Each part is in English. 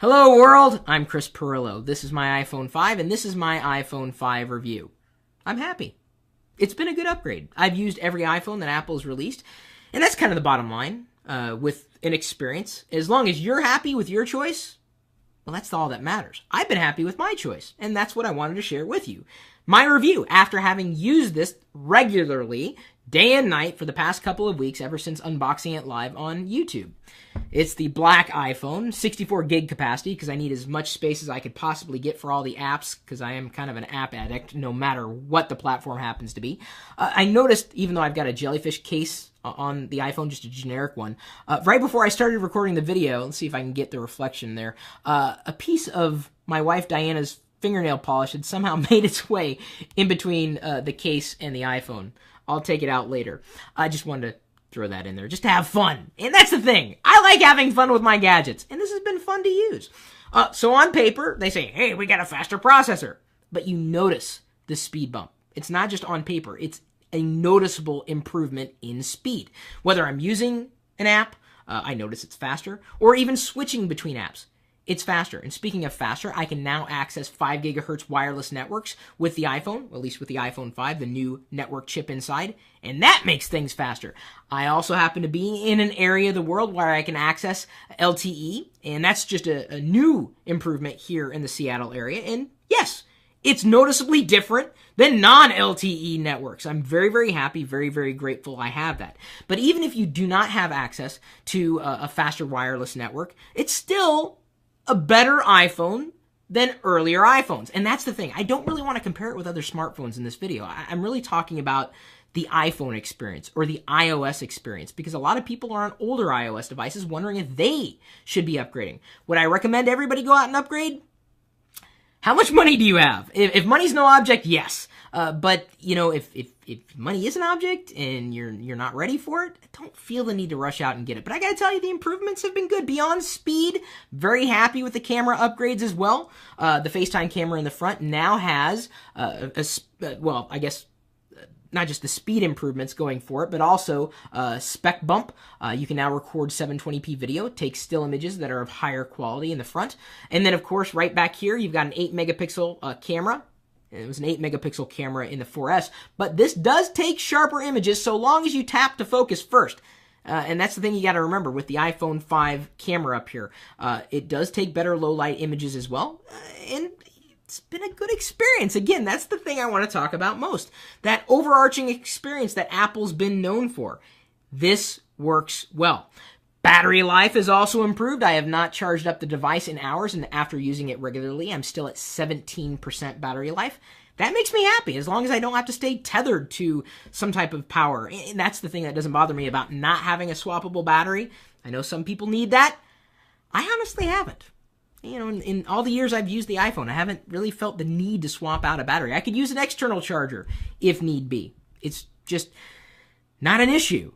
Hello world, I'm Chris Pirillo. This is my iPhone 5 and this is my iPhone 5 review. I'm happy. It's been a good upgrade. I've used every iPhone that Apple's released, and that's kind of the bottom line with an experience. As long as you're happy with your choice, well, that's all that matters. I've been happy with my choice, and that's what I wanted to share with you. My review, after having used this regularly, day and night, for the past couple of weeks, ever since unboxing it live on YouTube. It's the black iPhone, 64 gig capacity, because I need as much space as I could possibly get for all the apps, because I am kind of an app addict, no matter what the platform happens to be. I noticed, even though I've got a jellyfish case on the iPhone, just a generic one, right before I started recording the video, let's see if I can get the reflection there, a piece of my wife Diana's fingernail polish had somehow made its way in between the case and the iPhone. I'll take it out later. I just wanted to throw that in there just to have fun. And that's the thing. I like having fun with my gadgets. And this has been fun to use. So on paper, they say, hey, we got a faster processor. But you notice the speed bump. It's not just on paper. It's a noticeable improvement in speed. Whether I'm using an app, I notice it's faster. Or even switching between apps. It's faster. And speaking of faster, I can now access 5 gigahertz wireless networks with the iPhone, at least with the iPhone 5, the new network chip inside, and that makes things faster. I also happen to be in an area of the world where I can access LTE, and that's just a new improvement here in the Seattle area. And yes, it's noticeably different than non-LTE networks. I'm very, very happy, very, very grateful I have that. But even if you do not have access to a faster wireless network, it's still a better iPhone than earlier iPhones. And that's the thing. I don't really want to compare it with other smartphones in this video. I'm really talking about the iPhone experience or the iOS experience, because a lot of people are on older iOS devices wondering if they should be upgrading. Would I recommend everybody go out and upgrade? How much money do you have? If money's no object, yes. But, you know, if money is an object and you're not ready for it, don't feel the need to rush out and get it. But I gotta tell you, the improvements have been good. Beyond speed, very happy with the camera upgrades as well. The FaceTime camera in the front now has, well, I guess, not just the speed improvements going for it, but also spec bump. You can now record 720p video, take still images that are of higher quality in the front. And then, of course, right back here, you've got an 8-megapixel camera. It was an 8-megapixel camera in the 4S, but this does take sharper images so long as you tap to focus first. And that's the thing you got to remember with the iPhone 5 camera up here. It does take better low-light images as well, and it's been a good experience. Again, that's the thing I want to talk about most. That overarching experience that Apple's been known for. This works well. Battery life is also improved. I have not charged up the device in hours, and after using it regularly, I'm still at 17% battery life. That makes me happy, as long as I don't have to stay tethered to some type of power. And that's the thing that doesn't bother me about not having a swappable battery. I know some people need that. I honestly haven't. You know, in all the years I've used the iPhone, I haven't really felt the need to swap out a battery. I could use an external charger if need be. It's just not an issue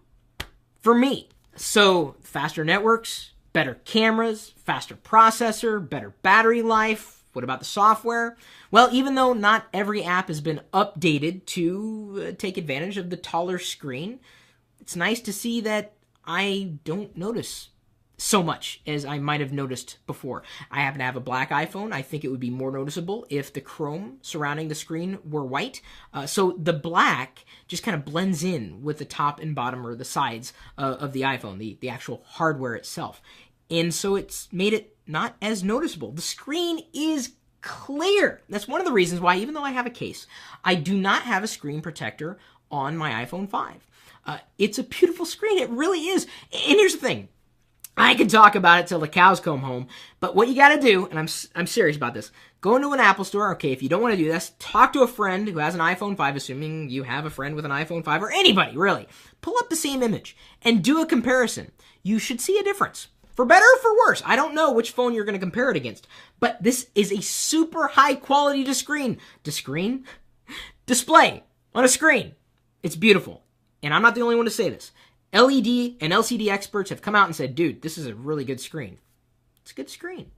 for me. So, faster networks, better cameras, faster processor, better battery life. What about the software? Well, even though not every app has been updated to take advantage of the taller screen, it's nice to see that I don't notice so much as I might have noticed before. I happen to have a black iPhone. I think it would be more noticeable if the chrome surrounding the screen were white. So the black just kind of blends in with the top and bottom or the sides of the iPhone, the actual hardware itself. And so it's made it not as noticeable. The screen is clear. That's one of the reasons why, even though I have a case, I do not have a screen protector on my iPhone 5. It's a beautiful screen. It really is. And here's the thing. I could talk about it till the cows come home, but what you gotta do, and I'm serious about this, go into an Apple store, okay, if you don't want to do this, talk to a friend who has an iPhone 5, assuming you have a friend with an iPhone 5, or anybody, really. Pull up the same image and do a comparison. You should see a difference. For better or for worse. I don't know which phone you're going to compare it against, but this is a super high quality display on a screen. It's beautiful. And I'm not the only one to say this. LED and LCD experts have come out and said, dude, this is a really good screen. It's a good screen.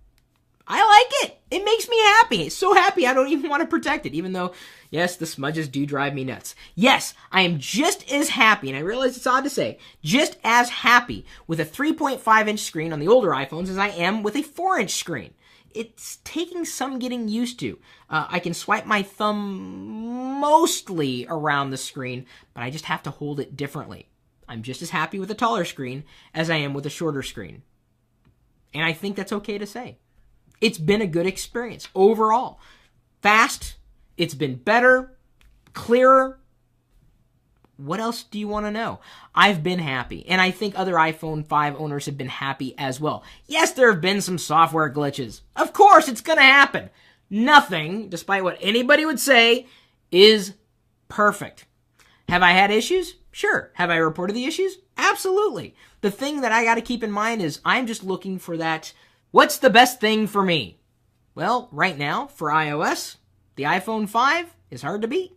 I like it. It makes me happy. It's so happy I don't even want to protect it, even though, yes, the smudges do drive me nuts. Yes, I am just as happy, and I realize it's odd to say, just as happy with a 3.5-inch screen on the older iPhones as I am with a 4-inch screen. It's taking some getting used to. I can swipe my thumb mostly around the screen, but I just have to hold it differently. I'm just as happy with a taller screen as I am with a shorter screen. And I think that's okay to say. It's been a good experience overall. Fast, it's been better, clearer. What else do you want to know? I've been happy, and I think other iPhone 5 owners have been happy as well. Yes, there have been some software glitches. Of course, it's going to happen. Nothing, despite what anybody would say, is perfect. Have I had issues? Sure. Have I reported the issues? Absolutely. The thing that I got to keep in mind is I'm just looking for that, what's the best thing for me? Well, right now, for iOS, the iPhone 5 is hard to beat.